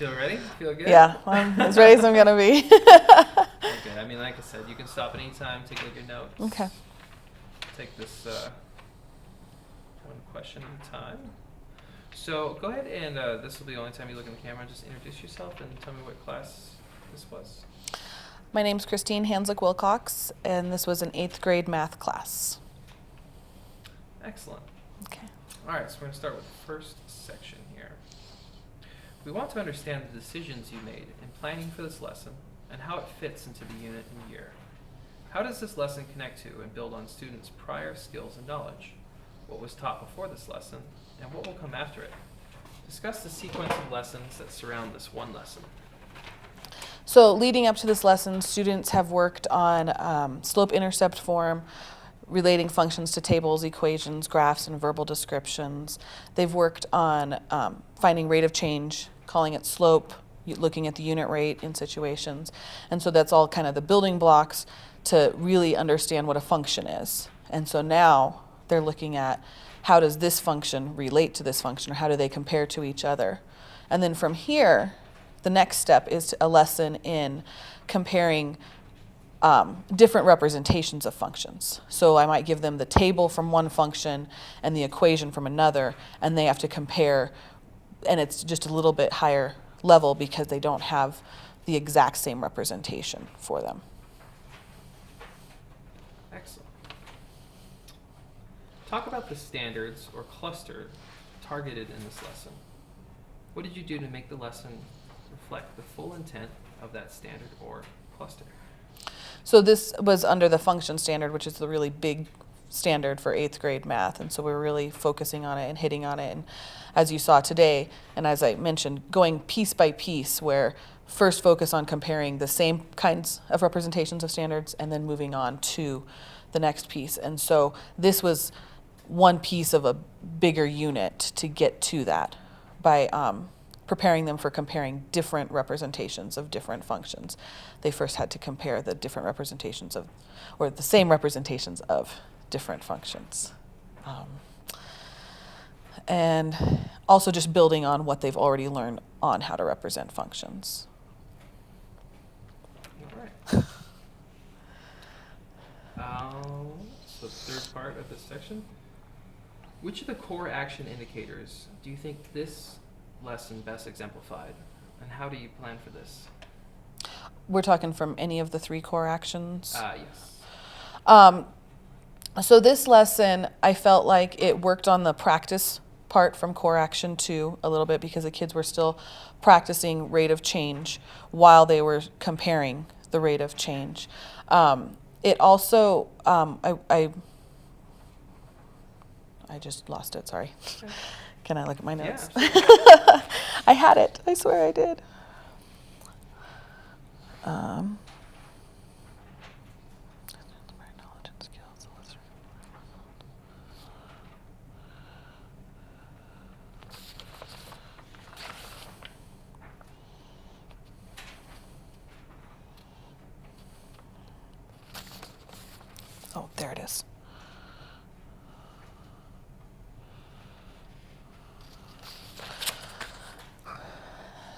Feel ready? Feel good? Yeah, I'm as ready as I'm gonna be. Okay, I mean, like I said, you can stop anytime, take a look at your notes. Okay. Take this one question at a time. So go ahead and this will be the only time you look in the camera. Just introduce yourself and tell me what class this was. My name's Christine Hanzik Wilcox, and this was an 8th grade math class. Excellent. Okay. All right, so we're going to start with the first section here. We want to understand the decisions you made in planning for this lesson and how it fits into the unit and year. How does this lesson connect to and build on students' prior skills and knowledge? What was taught before this lesson, and what will come after it? Discuss the sequence of lessons that surround this one lesson. So leading up to this lesson, students have worked on slope-intercept form, relating functions to tables, equations, graphs, and verbal descriptions. They've worked on finding rate of change, calling it slope, looking at the unit rate in situations. And so that's all kind of the building blocks to really understand what a function is. And so now they're looking at how does this function relate to this function, or how do they compare to each other? And then from here, the next step is a lesson in comparing different representations of functions. So I might give them the table from one function and the equation from another, and they have to compare, and it's just a little bit higher level because they don't have the exact same representation for them. Excellent. Talk about the standards or cluster targeted in this lesson. What did you do to make the lesson reflect the full intent of that standard or cluster? So this was under the function standard, which is the really big standard for 8th grade math. And so we were really focusing on it and hitting on it. And as you saw today, and as I mentioned, going piece by piece, where first focus on comparing the same kinds of representations of standards and then moving on to the next piece. And so this was one piece of a bigger unit to get to that by preparing them for comparing different representations of different functions. They first had to compare the different representations of, or the same representations of different functions. And also just building on what they've already learned on how to represent functions. All right. So the third part of this section. Which of the core action indicators do you think this lesson best exemplified, and how do you plan for this? We're talking from any of the 3 core actions? Yes. So this lesson, I felt like it worked on the practice part from core action 2 a little bit, because the kids were still practicing rate of change while they were comparing the rate of change. It also, I just lost it, sorry. Okay. Can I look at my notes? Yeah, I had it, I swear I did. Oh, there it is.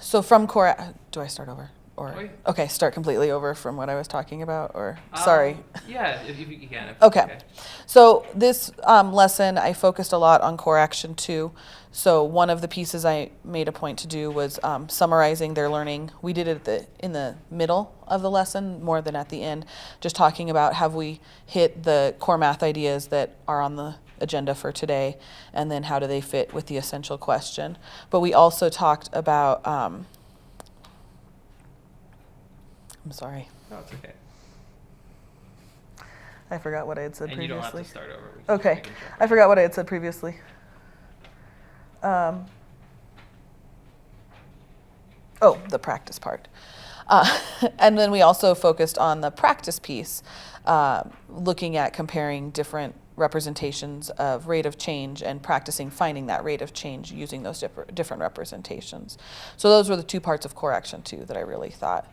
So from core, do I start over? Or, Oh, yeah. okay, start completely over from what I was talking about, or, sorry. Yeah, if you can. If Okay. So this lesson, I focused a lot on core action 2. So one of the pieces I made a point to do was summarizing their learning. We did it in the middle of the lesson more than at the end, just talking about have we hit the core math ideas that are on the agenda for today, and then how do they fit with the essential question. But we also talked about, I'm sorry. No, it's okay. I forgot what I had said And previously. you don't have to start over. We're just Okay, making sure. I forgot what I had said previously. Oh, the practice part. And then we also focused on the practice piece, looking at comparing different representations of rate of change and practicing finding that rate of change using those different representations. So those were the 2 parts of core action 2 that I really thought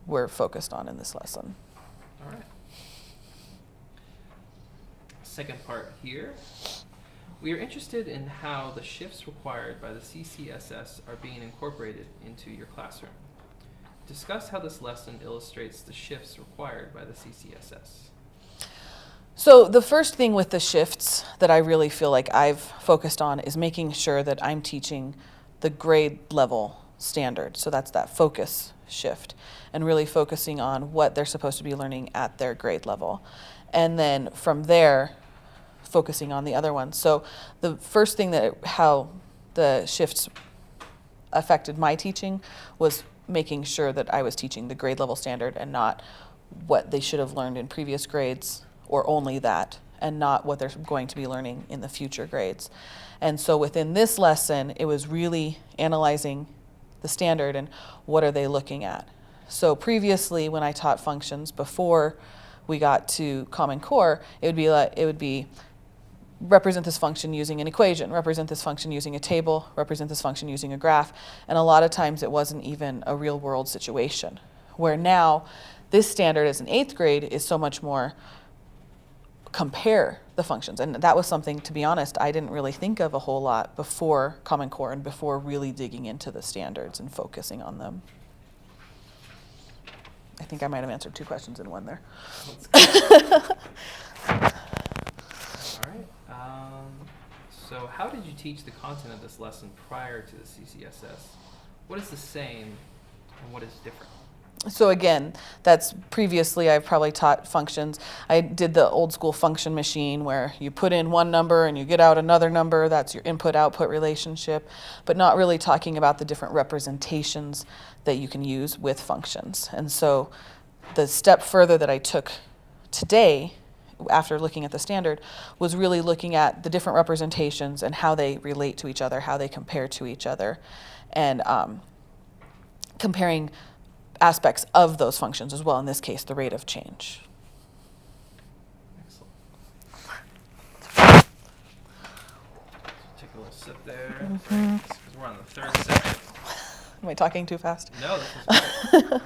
were focused on in this lesson. All right. Second part here. We are interested in how the shifts required by the CCSS are being incorporated into your classroom. Discuss how this lesson illustrates the shifts required by the CCSS. So the first thing with the shifts that I really feel like I've focused on is making sure that I'm teaching the grade level standard. So that's that focus shift, and really focusing on what they're supposed to be learning at their grade level. And then from there, focusing on the other ones. So the first thing how the shifts affected my teaching was making sure that I was teaching the grade level standard and not what they should have learned in previous grades, or only that, and not what they're going to be learning in the future grades. And so within this lesson, it was really analyzing the standard and what are they looking at. So previously, when I taught functions before we got to Common Core, it would be represent this function using an equation, represent this function using a table, represent this function using a graph, and a lot of times it wasn't even a real world situation. Where now, this standard as an 8th grade is so much more compare the functions. And that was something, to be honest, I didn't really think of a whole lot before Common Core and before really digging into the standards and focusing on them. I think I might have answered 2 questions in one there. All right. So how did you teach the content of this lesson prior to the CCSS? What is the same and what is different? So again, that's previously I've probably taught functions. I did the old school function machine where you put in one number and you get out another number. That's your input-output relationship, but not really talking about the different representations that you can use with functions. And so the step further that I took today, after looking at the standard, was really looking at the different representations and how they relate to each other, how they compare to each other, and comparing aspects of those functions as well, in this case, the rate of change. Excellent. Take a little sip there. Mm-hmm. Because we're on the 3rd section. Am I talking too fast? No, this is great.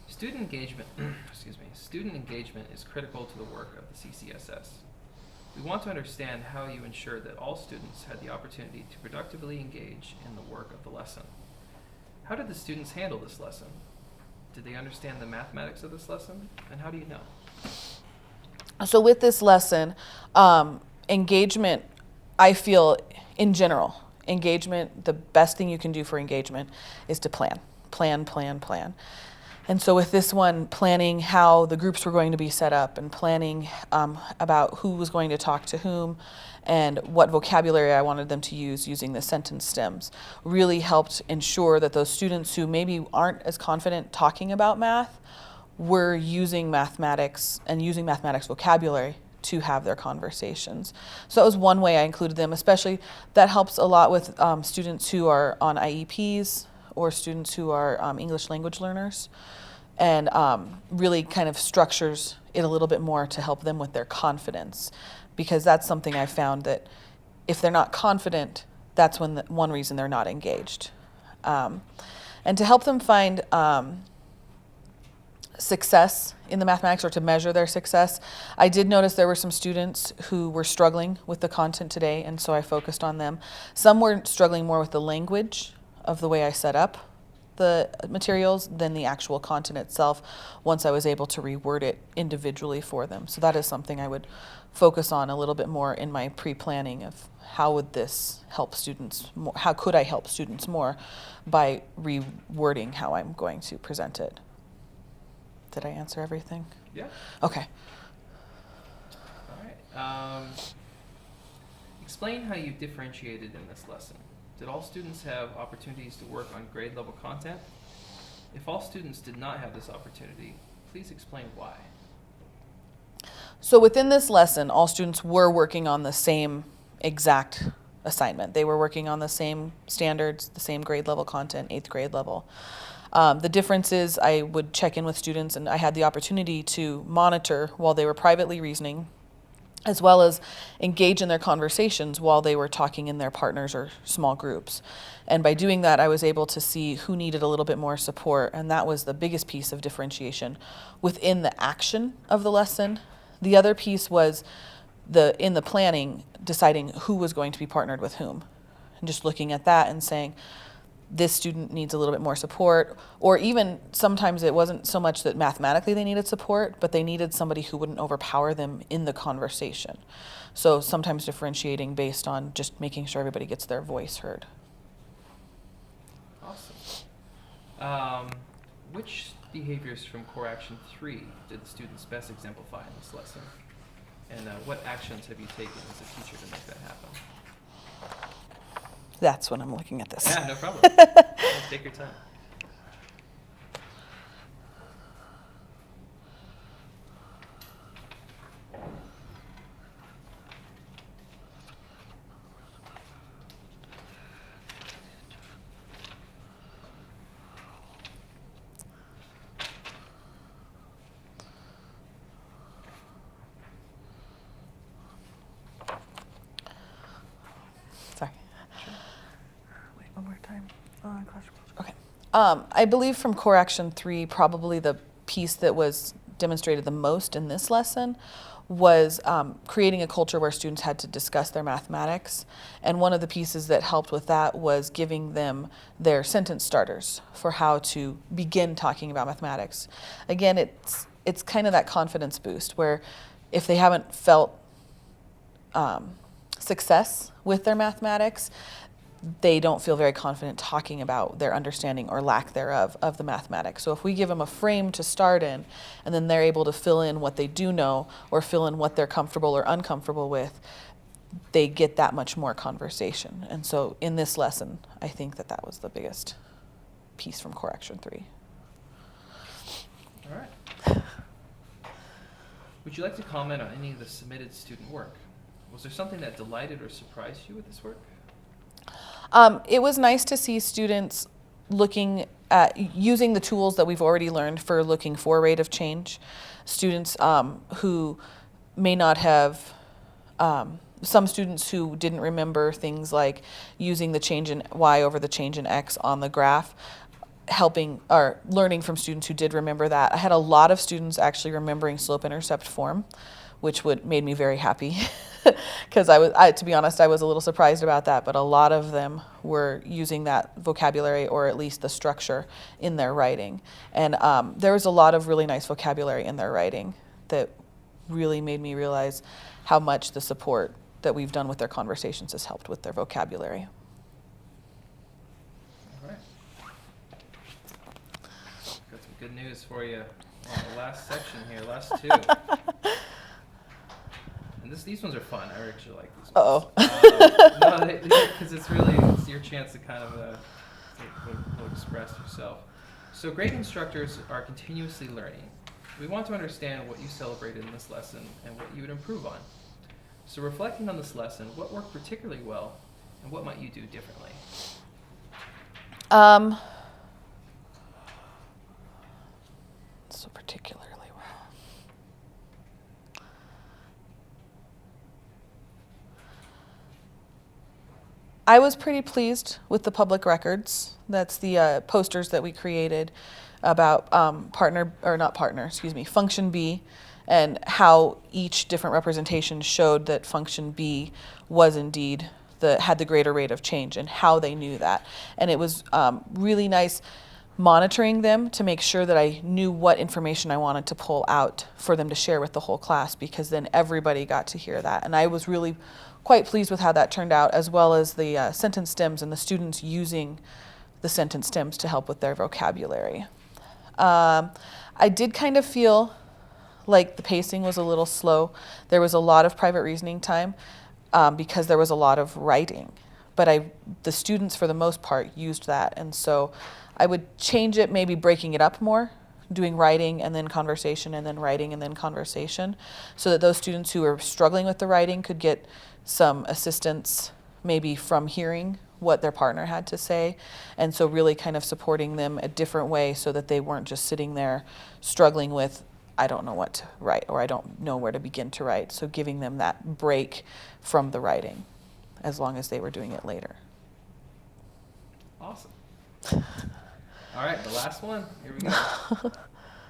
Student engagement, student engagement is critical to the work of the CCSS. We want to understand how you ensure that all students had the opportunity to productively engage in the work of the lesson. How did the students handle this lesson? Did they understand the mathematics of this lesson? And how do you know? So with this lesson, engagement, I feel in general, engagement, the best thing you can do for engagement is to plan. Plan. And so with this one, planning how the groups were going to be set up and planning about who was going to talk to whom and what vocabulary I wanted them to use using the sentence stems really helped ensure that those students who maybe aren't as confident talking about math were using mathematics and using mathematics vocabulary to have their conversations. So that was one way I included them, especially that helps a lot with students who are on IEPs or students who are English language learners, and really kind of structures it a little bit more to help them with their confidence, because that's something I found that if they're not confident, that's one reason they're not engaged. And to help them find success in the mathematics, or to measure their success, I did notice there were some students who were struggling with the content today, and so I focused on them. Some were struggling more with the language of the way I set up the materials than the actual content itself, once I was able to reword it individually for them. So that is something I would focus on a little bit more in my pre-planning of how would this help students more, how could I help students more by rewording how I'm going to present it. Did I answer everything? Yeah. Okay. All right. Explain how you differentiated in this lesson. Did all students have opportunities to work on grade level content? If all students did not have this opportunity, please explain why. So within this lesson, all students were working on the same exact assignment. They were working on the same standards, the same grade level content, 8th grade level. The difference is I would check in with students, and I had the opportunity to monitor while they were privately reasoning, as well as engage in their conversations while they were talking in their partners or small groups. And by doing that, I was able to see who needed a little bit more support, and that was the biggest piece of differentiation within the action of the lesson. The other piece was in the planning, deciding who was going to be partnered with whom, and just looking at that and saying, this student needs a little bit more support, or even sometimes it wasn't so much that mathematically they needed support, but they needed somebody who wouldn't overpower them in the conversation. So sometimes differentiating based on just making sure everybody gets their voice heard. Awesome. Which behaviors from core action 3 did the students best exemplify in this lesson? And what actions have you taken as a teacher to make that happen? That's when I'm looking at this. Yeah, no problem. Yeah, take your time. Sorry. Wait, one more time. Okay. I believe from core action 3, probably the piece that was demonstrated the most in this lesson was creating a culture where students had to discuss their mathematics. And one of the pieces that helped with that was giving them their sentence starters for how to begin talking about mathematics. Again, it's kind of that confidence boost where if they haven't felt success with their mathematics, they don't feel very confident talking about their understanding or lack thereof of the mathematics. So if we give them a frame to start in, and then they're able to fill in what they do know or fill in what they're comfortable or uncomfortable with, they get that much more conversation. And so in this lesson, I think that was the biggest piece from core action 3. All right. Would you like to comment on any of the submitted student work? Was there something that delighted or surprised you with this work? It was nice to see students looking at using the tools that we've already learned for looking for rate of change. Students who may not have, some students who didn't remember things like using the change in Y over the change in X on the graph, helping or learning from students who did remember that. I had a lot of students actually remembering slope-intercept form, which made me very happy. Because to be honest, I was a little surprised about that, but a lot of them were using that vocabulary or at least the structure in their writing. And there was a lot of really nice vocabulary in their writing that really made me realize how much the support that we've done with their conversations has helped with their vocabulary. All right. Got some good news for you on the last section here, last 2. These ones are fun. I actually like these ones. No, because it's your chance to kind of express yourself. So great instructors are continuously learning. We want to understand what you celebrated in this lesson and what you would improve on. So reflecting on this lesson, what worked particularly well and what might you do differently? So particularly well. I was pretty pleased with the public records. That's the posters that we created about function B, and how each different representation showed that function B was indeed had the greater rate of change, and how they knew that. And it was really nice monitoring them to make sure that I knew what information I wanted to pull out for them to share with the whole class, because then everybody got to hear that. And I was really quite pleased with how that turned out, as well as the sentence stems and the students using the sentence stems to help with their vocabulary. I did kind of feel like the pacing was a little slow. There was a lot of private reasoning time because there was a lot of writing. But the students, for the most part, used that. And so I would change it, maybe breaking it up more, doing writing and then conversation and then writing and then conversation, so that those students who are struggling with the writing could get some assistance maybe from hearing what their partner had to say. And so really kind of supporting them a different way so that they weren't just sitting there struggling with, I don't know what to write, or I don't know where to begin to write. So giving them that break from the writing as long as they were doing it later. Awesome. All right, the last one. Here we go.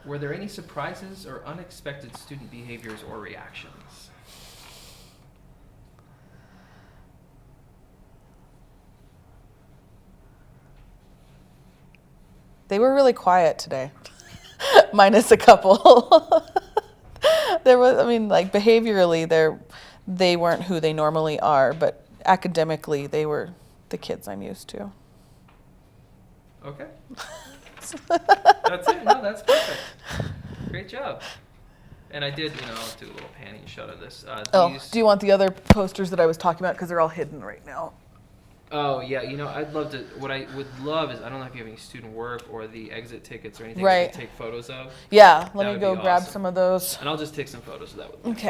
Were there any surprises or unexpected student behaviors or reactions? They were really quiet today, minus a couple. There was, I mean, like behaviorally, they weren't who they normally are, but academically, they were the kids I'm used to. Okay. That's it. No, that's perfect. Great job. And I did, I'll do a little panning shot of this. Do you want the other posters that I was talking about? Because they're all hidden right now. Oh, yeah. I'd love to. What I would love is, I don't know if you have any student work or the exit tickets or anything Right. to take photos of. Yeah, let That me would go be grab awesome. some of those. And I'll just take some photos of that with you. Okay.